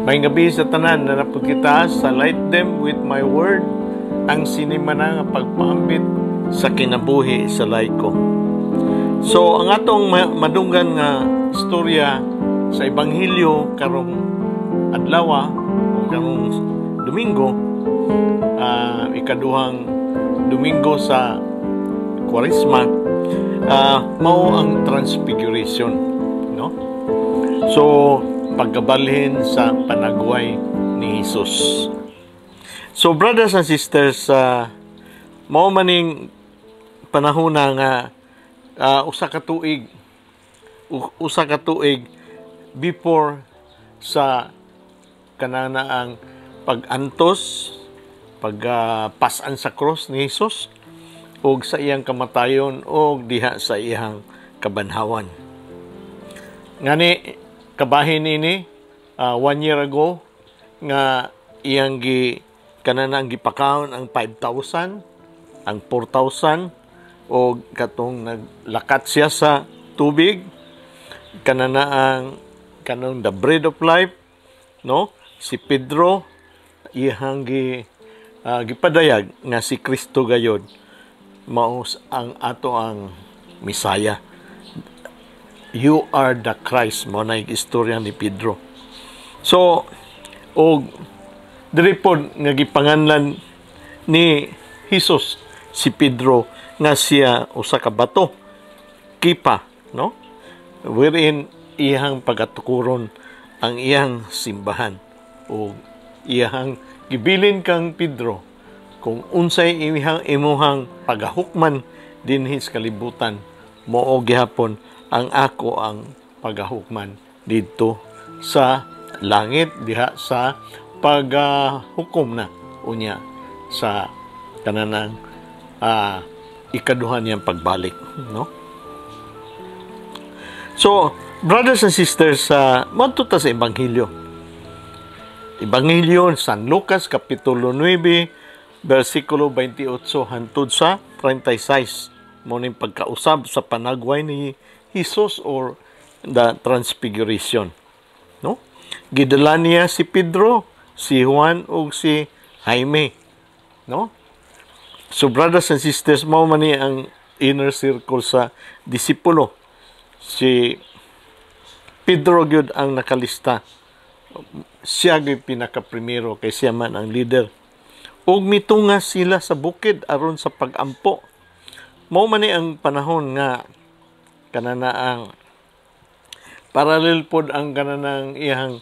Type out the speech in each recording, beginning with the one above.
May gabi sa tanan na napod kita sa light them with my word ang sinimana nga pagpaambit sa kinabuhi sa laiko. So ang atong madunggan nga istorya sa Ebanghelyo karong adlaw o karong Domingo, ikaduhang Domingo sa Kwaresma, mao ang Transfiguration, no? So pagkabalhin sa panagway ni Jesus. So brothers and sisters, mao maning panahon nga usa ka tuig before sa kananaang pag-antos, pagpasan sa cross ni Jesus og sa iyang kamatayon og diha sa iyang kabanhawan. Ngani kabahin ini 1 year ago nga iyang kananang gipakaon ang 5,000, ang 4,000 o katong naglakat siya sa tubig, kananang the bread of life, no? Si Pedro iyang gipadayag nga si Kristo gayod mao ang ato ang Misaya. You are the Christ, mo na istorya ni Pedro. So, og diri pod nga gipanganlan ni Jesus si Pedro nga siya usa ka bato, kipa, no? Wherein iyang pagatukuron ang iyang simbahan o iyang gibilin kang Pedro kung unsay imuhang pagahukman dinhi sa kalibutan, mao gihapon ang ako ang pagahukman dito sa langit diha sa paghukom na unya sa kananang ikaduhan niyang pagbalik, no? So brothers and sisters, madto ta sa Ebanghelyo San Lucas kapitulo 9 versikulo 28 hangtod sa 36, mo ning pagkausab sa panagway ni Jesus or the Transfiguration, no? Gidala niya si Pedro, si Juan ug si Jaime, no? So brothers and sisters, mao man ni ang inner circle sa disipulo. Si Pedro gyud ang nakalista, siya gyud pinaka-primero kay siya man ang leader. Ug mitunga sila sa bukid aron sa pag-ampo. Mao man ni ang panahon nga kananaang parallel pod ang kananang iyang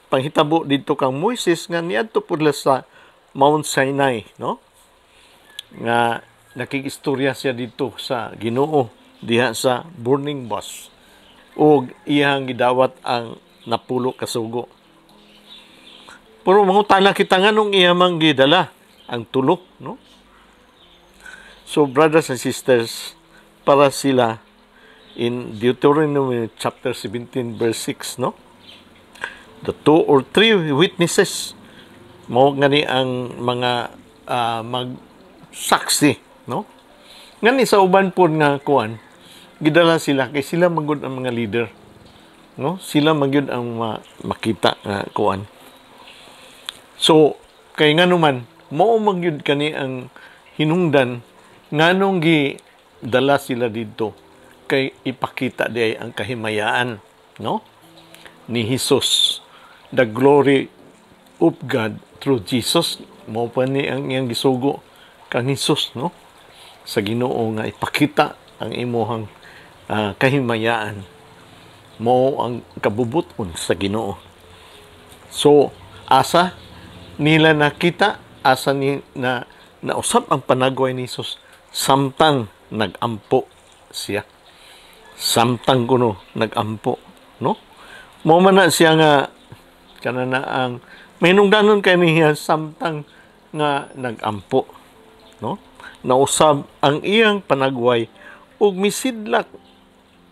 panghitabo dito kang Moises nga niadto pod sa Mount Sinai, no? Nga nakikistorya siya dito sa Ginoo diha sa burning bush ug iyang gidawat ang napulo ka sugo. Pero mangutana kita nganong iyang gidala ang tulo, no? So brothers and sisters, para sila in Deuteronomy chapter 17 verse 6, no? The 2 or 3 witnesses, mao ngani ang mga magsaksi, no? Ngani sa uban pod nga kuan, gidala sila kay sila magud ang mga leader, no? Sila magyud ang makita nga kuan. So kay nganuman mao magyud kani ang hinungdan nganong gidala sila didto kay ipakita di ang kahimayaan, no? Ni Jesus, the glory of God through Jesus. Mao pa ni ang iyang gisugo kang Jesus, no? Sa Ginoo nga ipakita ang imuhang kahimayaan, mao ang kabubuton sa Ginoo. So asa nila nakita, asa ni nausap ang panagway ni Jesus samtang nagampo siya. Samtang kuno nagampo, no? Mao man na siya nga kananaang mahinungdanon kay niya samtang nga nagampo, no? Nausab ang iyang panagway ug misidlak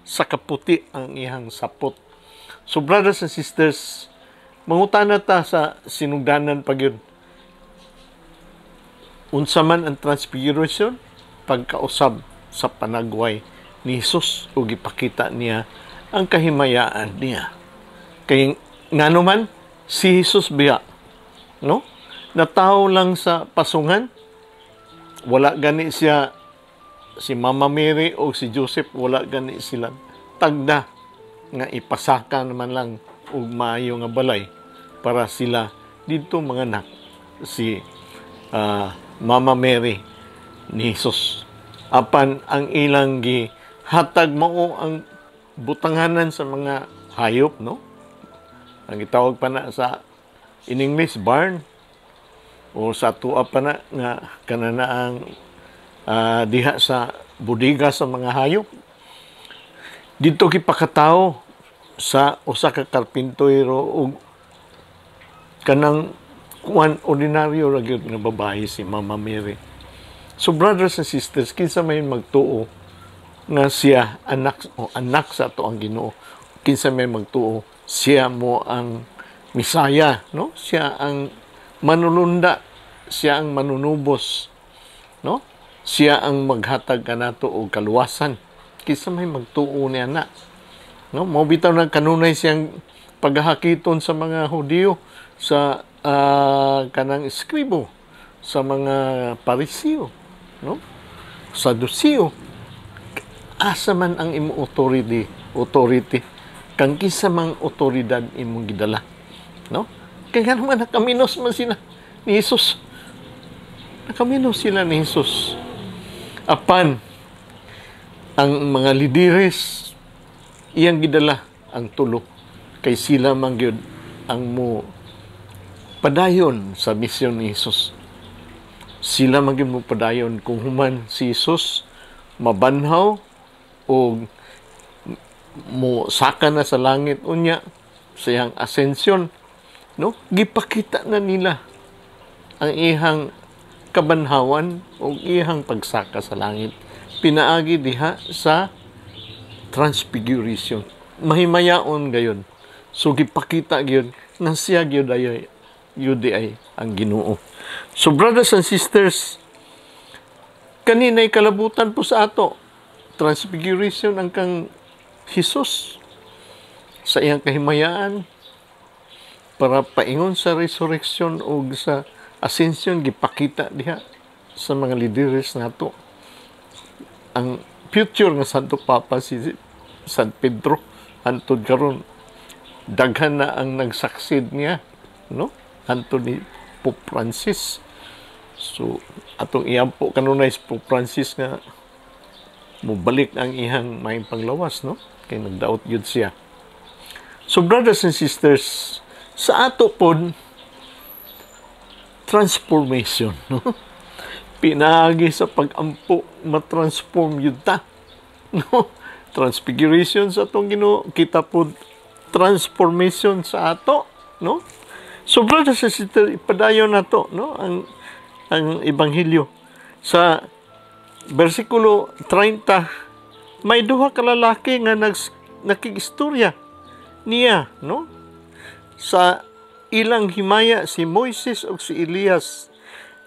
sa kaputi ang iyang sapot. So brothers and sisters, mangutana ta sa sinugdanan pagyud. Unsa man ang Transfiguration? Pagkausab sa panagway ni Jesus ug ipakita niya ang kahimayaan niya. Kay ngano man si Jesus biya, no? Natawo lang sa pasungan, wala gani siya, si Mama Mary o si Joseph, wala gani sila tagda nga ipasaka naman lang og maayo nga balay para sila dito mga anak si Mama Mary ni Jesus. Apan ang ilang gihatag mao ang butanganan sa mga hayop, no? Ang gitawag pa na sa in English barn, o sa tuwa pa na nga kananaang diha sa budiga sa mga hayop. Dito gipakatawo sa usa ka karpintero og kanang kuan ordinaryo ra gyud nga babae si Mama Mary. So brothers and sisters, kinsa may magtuo nga siya anak sa ato ang Ginoo, kinsa may magtuo siya mo ang Misaya, no? Siya ang manulunda, siya ang manunubos, no? Siya ang maghatag kanato og kaluwasan. Kinsa may magtuo niya na, no? Mao bitaw nang kanunay siyang paghahakiton sa mga Hudiyo, sa kanang eskribo, sa mga Parisiyo, no? Sadusiyo. Asa man ang imong authority kang kinsa mang otoridad imong gidala, no? Kaya naman nakaminos man sila ni Jesus. Nakaminos sila ni Jesus. Apan ang mga lideres iyang gidala ang tulo kay sila man gyud ang mo padayon sa misyon ni Jesus. Sila man gyud mo padayon kung human si Jesus mabanhaw o mo saka na sa langit unya sa iyang ascension, no? Gipakita na nila ang ihang kabanhawan o ihang pagsaka sa langit. Pinaagi diha sa transfiguration. Mahimayaon gayon. So gipakita gyud nga siya gyud ay ang Ginoo. So brothers and sisters, kaninay kalabutan po sa ato. Transfiguration ang kang Jesus sa iyang kahimayaan para paingon sa resurrection o sa ascension, gipakita diha sa mga leaders nato. Ang future nga Santo Papa si San Pedro hantod karon daghan na ang nagsaksid niya, no? Hantod ni Pope Francis. So atong iyampo kanunay si Pope Francis nga mubalik ang ihang maayong panglawas, no? Kay nagdaot yun siya. So brothers and sisters, sa ato pod transformation, no? Pinaagi sa pag-ampo matransform yun ta, no? Transfiguration sa atong Ginoo, kita pod transformation sa ato, no? So brothers and sisters, ipadayon nato, no? Ang ebanghelyo sa versikulo 30, may duha ka lalaki nga nakigistorya niya, no? Sa ilang himaya si Moises ug si Elias,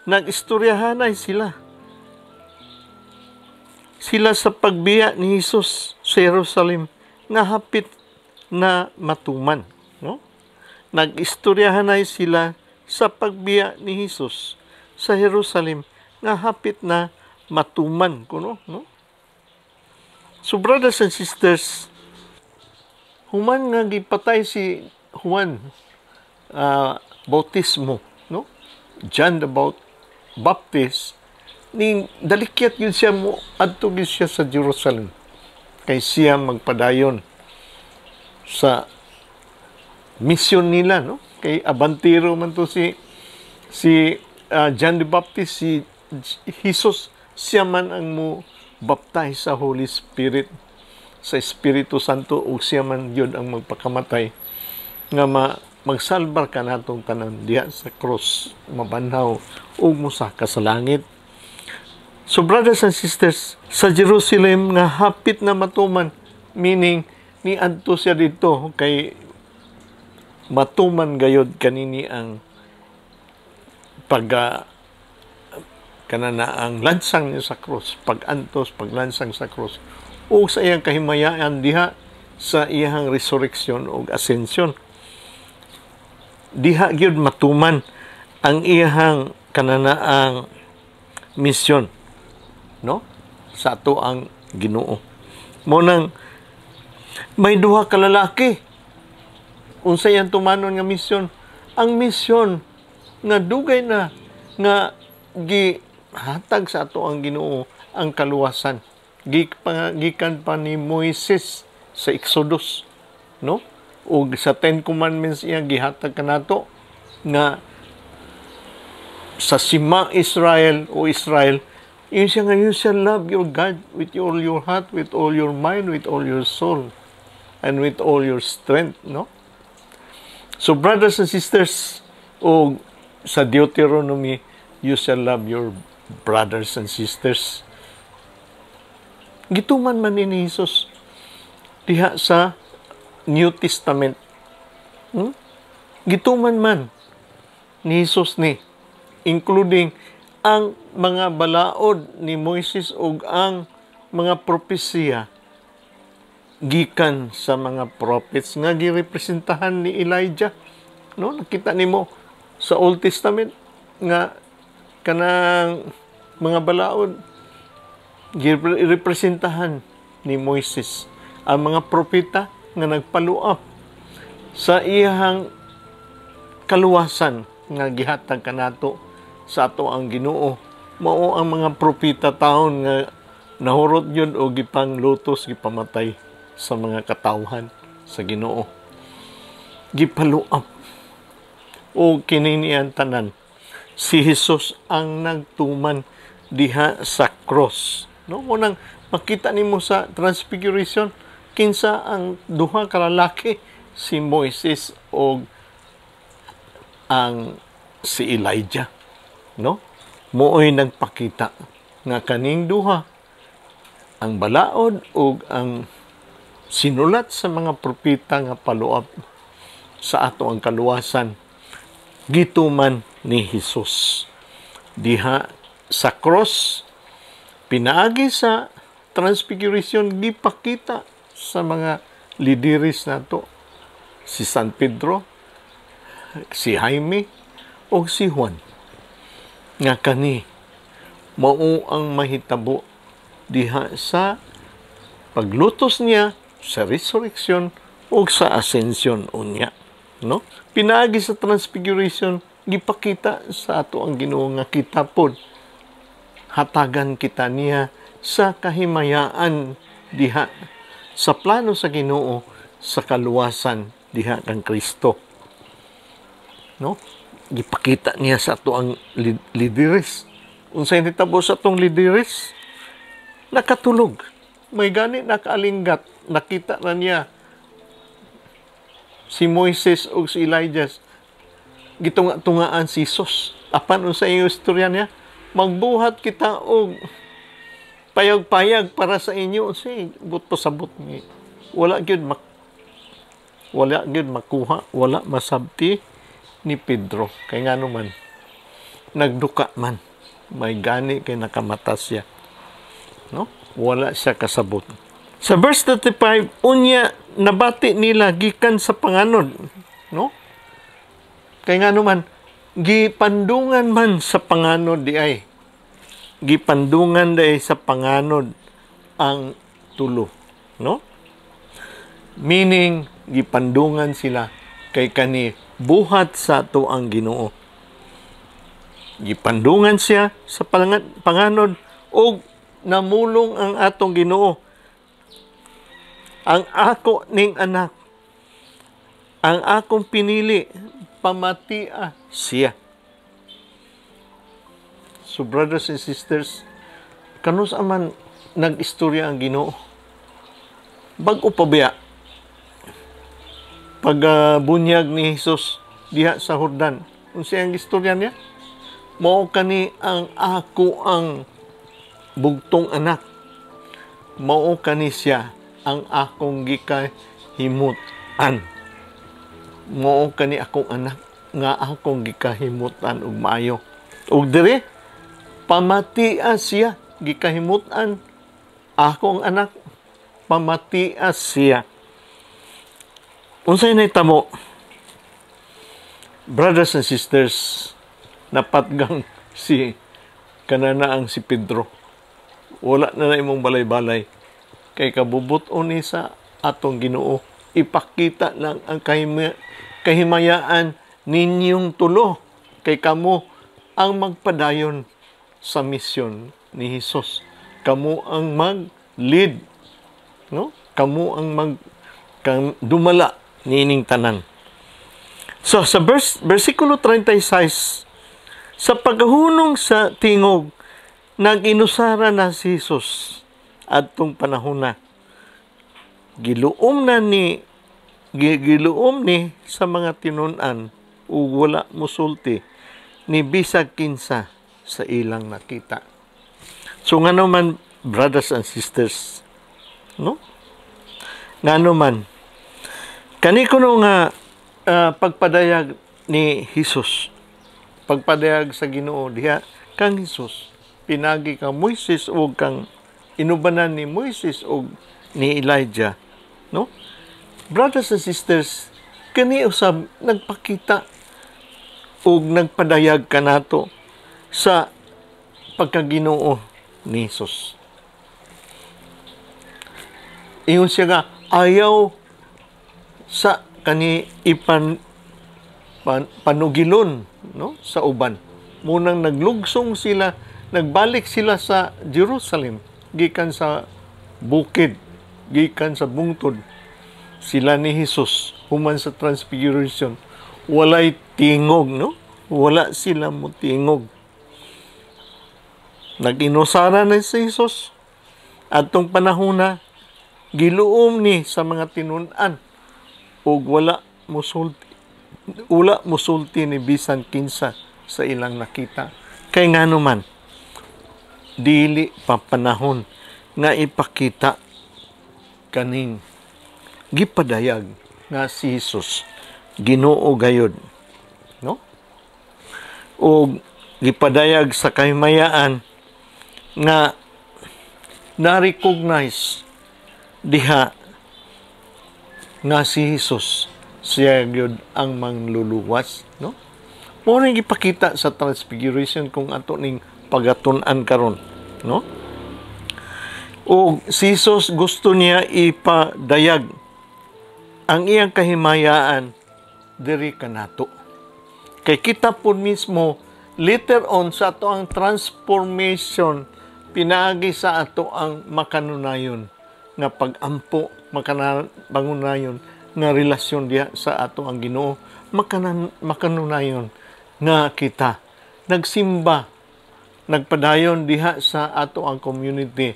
nagistoryahanay sila. Sila sa pagbiya ni Jesus sa Jerusalem nga hapit na matuman, no? Nagistoryahanay sila sa pagbiya ni Jesus sa Jerusalem nga hapit na matuman kuno, no? So brothers and sisters, human nga gipatay si Juan bautismo, no? John the Baptist, ning dalikyat yun siya mo adto gyud siya sa Jerusalem kay siya magpadayon sa mission nila, no? Kay abantiro man to si John the Baptist, si Jesus, siya man ang mo baptize sa Holy Spirit, sa Espiritu Santo, o siya man yun ang magpakamatay nga magsalbar ka natong tanan diha sa cross, mabanhaw o musaka sa langit. So brothers and sisters, sa Jerusalem nga hapit na matuman, meaning ni adto siya dito kay matuman gayod kanini ang kanana ang lansang niya sa cross, pag-antos, paglansang sa cross, o sa iyang kahimayaan diha sa iyang resurrection o ascension. diha gyud matuman ang iyahang kananaang misyon, no? Sa ato ang Ginoo. Mo nang may duha ka lalaki. Unsay ang tumanon nga misyon? Ang misyon nga dugay na nga gihatag sa ato ang Ginoo ang kaluwasan. Gikan pa ni Moises sa Exodus, no? O sa Ten Commandments iya gihatag kanato nga sa Shema Israel o Israel, yun siya nga, you shall love your God with all your heart, with all your mind, with all your soul, and with all your strength, no? So, brothers and sisters, o sa Deuteronomy, you shall love your brothers and sisters. Gituman man ni Jesus diha sa New Testament. Gituman man ni Jesus ni, including ang mga balaod ni Moises ug ang mga propesya gikan sa mga prophets nga girepresentahan ni Elijah, no? Nakita nimo sa Old Testament nga kanang mga balaod girepresentahan ni Moises, ang mga propeta nga nagpaluap sa iyang kaluwasan nga gihatag kanato sa ato ang Ginoo. Mao ang mga propeta taon nga nahurot yun o gipanglutos, gipamatay sa mga katawhan sa Ginoo. Gipaluap o kininian tanan. Si Jesus ang nagtuman diha sa cross. No, munang makita nimo sa Transfiguration kinsa ang duha ka lalaki, si Moises o ang si Elijah, no? Mooy nagpakita nga kaning duha ang balaod ug ang sinulat sa mga propeta nga paluap sa ato ang kaluwasan gituman ni Jesus diha sa cross. Pinaagi sa Transfiguration, gipakita sa mga lideres nato, si San Pedro, si Jaime, o si Juan, nga kani mao ang mahitabo diha sa paglutos niya sa resurrection o sa ascension unya, no? Pinaagi sa Transfiguration, gipakita sa ato ang Ginoo nga kita pod hatagan kita niya sa kahimayaan diha sa plano sa Ginoo sa kaluwasan diha kang Kristo, no? Gipakita niya sa ato ang lideres. Unsay nitabo sa atong lideres? Nakatulog. May gani nakaalinggat. Nakita na niya si Moises o si Elijah. Gitunga-tungaan si Jesus. Apan unsay yung istorya niya? Magbuhat kita og payag-payag para sa inyo. Unsay buto sabot ni. Wala gyud makuha, wala masabti ni Pedro. Kay ngano man nagduka man. May gani kay nakamata siya. No? Wala siya kasabot. Sa verse 35, unya nabati nila gikan sa panganod, no? Kay ngano man gipandungan man sa panganod di ay. Gipandungan di sa panganod ang tulo, no? Meaning gipandungan sila kay kani buhat sa ato ang Ginoo. Gipandungan siya sa panganod o namulong ang atong Ginoo. Ang ako ning anak, ang akong pinili, pamatia siya. So brothers and sisters, kanus aman nag-istorya ang Ginoo. Bag-o pa biya pagbunyag ni Jesus diha sa Jordan. Unsay ang istorya niya? Mao kani ang ako ang bugtong anak. Mao kani siya ang akong gikahimutan. Mao kani akong anak nga akong gikahimutan og maayo. Ug diri pamatia siya, gikahimutan akong anak, pamatia siya. Unsay nahitabo? brothers and sisters, napatgang si kananaang si Pedro. Wala na imong balay-balay. Kay kabubuton ni sa atong Ginoo. Ipakita lang ang kahimayaan ninyong tulo. Kay kamo ang magpadayon sa misyon ni Hesus. Kamo ang mag-lead. No? Kamo ang dumala nining tanan. So, sa versikulo 36, sa paghunong sa tingog, nag-inusara na si Jesus adtong panahon na. Giluom ni sa mga tinun-an ug wala mosulti ni bisag kinsa sa ilang nakita. So ngano man, brothers and sisters, no? Ngano man, kani kuno nga pagpadayag ni Jesus, pagpadayag sa Ginoo diha kang Jesus, pinagi kang Moises o kang inubanan ni Moises o ni Elijah, no? Brothers and sisters, kani usab nagpakita o nagpadayag kanato sa pagkaginoo ni Jesus. Iyon siya nga, ayaw sa kani panugilon, no, sa uban. Munang naglugsong sila, nagbalik sila sa Jerusalem, gikan sa bukid, gikan sa bungtod. Sila ni Jesus, human sa Transfiguration, walay tingog, no? Wala sila mo tingog. Nag-inusara na si Jesus. Atong panahon na, giluom ni sa mga tinun-an ug wala musulti ni bisan kinsa sa ilang nakita. Kay ngano man, dili pa panahon nga ipakita kaning gipadayag nga si Jesus Ginoo gayud, no? O gipadayag sa kahimayaan nga na-recognize diha nga si Jesus siya gyud ang mangluluwas, no? Mo ning gipakita sa Transfiguration kung ato ning pagatun-an karon, no? O si Jesus gusto niya ipadayag ang iyang kahimayaan diri kanato. Kay kita po mismo later on sa ato ang transformation, pinaagi sa ato ang makanunayon nga pag-ampo, makanunayon nga relasyon diha sa ato ang Ginoo, makanunayon nga kita nagsimba, nagpadayon diha sa ato ang community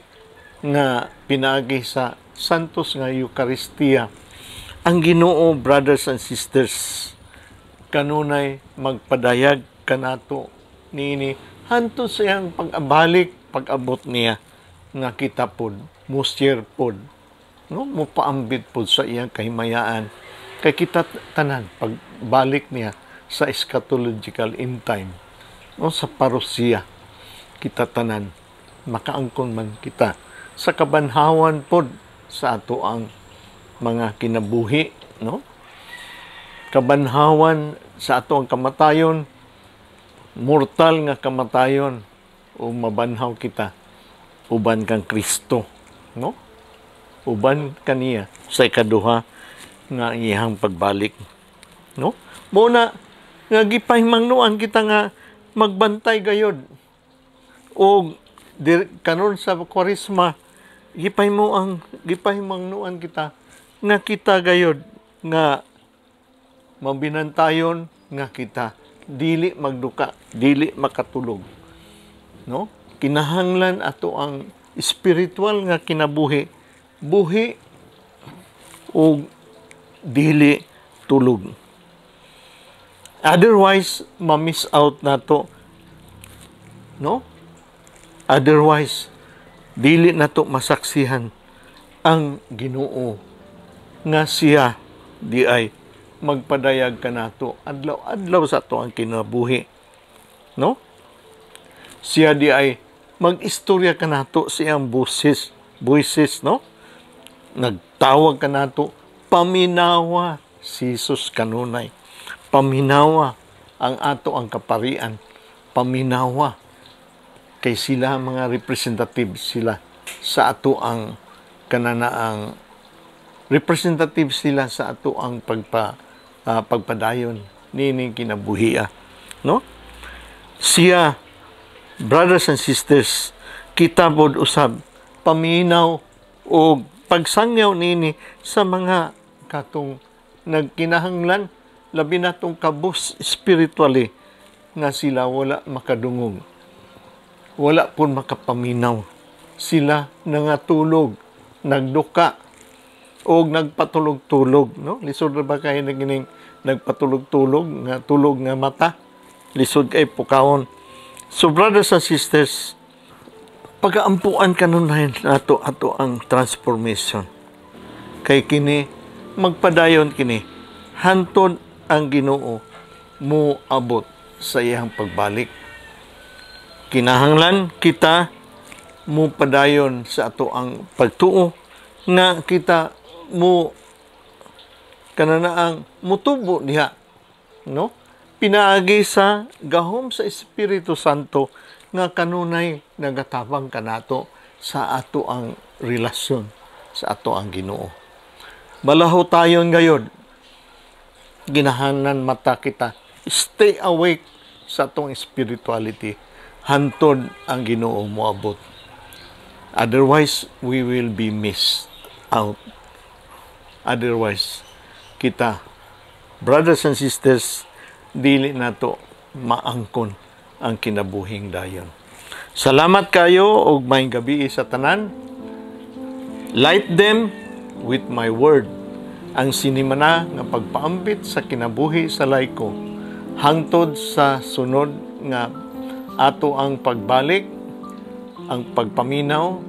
nga pinaagi sa Santos nga Eucharistia. Ang Ginoo, brothers and sisters, kanunay magpadayag kanato niini hantud sa iyang pag-abalik, pag-abot niya nga kita pod muster pod, no, mopaambit pod sa iyang kahimayaan kay kita tanan pagbalik niya sa eschatological end time, no, sa parusiya kita tanan makaangkon man kita sa kabanhawan pod sa ato ang mga kinabuhi, no? Kabanhawan sa ato ang kamatayon, mortal nga kamatayon, o mabanhaw kita uban kang Kristo, no? Uban kaniya sa ikaduha nga iyang pagbalik, no? Muna nga gipahimangnuan kita nga magbantay gayod o karon sa Kwaresma gipahimangnuan kita nga kita gayod nga mabinantayon nga kita dili magduka, dili makatulog, no? Kinahanglan ato ang spiritual nga kinabuhi, buhi o dili tulog. Otherwise, ma-miss out nato, no? Otherwise, dili nato masaksihan ang Ginoo nga siya di ay magpadayag kanato adlaw-adlaw sa ato ang kinabuhi, no? Siya di ay mag-istorya kanato sa iyang buses, no? Nagtawag kanato, paminawa si Jesus kanunay. Paminawa ang ato ang kaparian, paminawa, kay sila mga representative sila sa ato ang kananaang representative sila sa ato ang pagpadayon nining kinabuhia, no? Siya, brothers and sisters, kita pod usab paminaw o pagsangyaw nini sa mga katong nagkinahanglan, labi na tong kabus spiritually nga sila wala makadungog, wala pun makapaminaw, sila nangatulog, nagduka o nagpatulog-tulog, no? Lisod na ba kayo nagining nagpatulog-tulog nga tulog nga mata, lisod kay pukawon. So brothers and sisters, pagaampuan kanunayan nato ato ang transformation, kay kini magpadayon kini hantod ang Ginoo mo abot sa iyang pagbalik. Kinahanglan kita mo padayon sa ato ang pagtuo nga kita mo kananaang mutubo diha, no? Pinaagi sa gahom sa Espiritu Santo nga kanunay nagatabang kanato sa ato ang relasyon sa ato ang Ginoo. Balaho tayon gayod, ginahanan mata kita, stay awake sa atong spirituality hantod ang Ginoo moabot. Otherwise, we will be missed out. Otherwise, kita, brothers and sisters, dili nato maangkon ang kinabuhing dayon. Salamat kayo og maayong gabi sa tanan. Light them with my word. Ang sinimana nga pagpaambit sa kinabuhi sa laiko hangtod sa sunod nga ato ang pagbalik, ang pagpaminaw,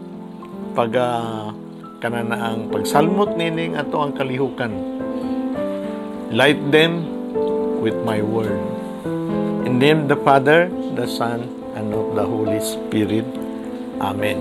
kananaang pagsalmot nining ato ang kalihukan. Light them with my word. In the name of the Father, the Son, and of the Holy Spirit. Amen.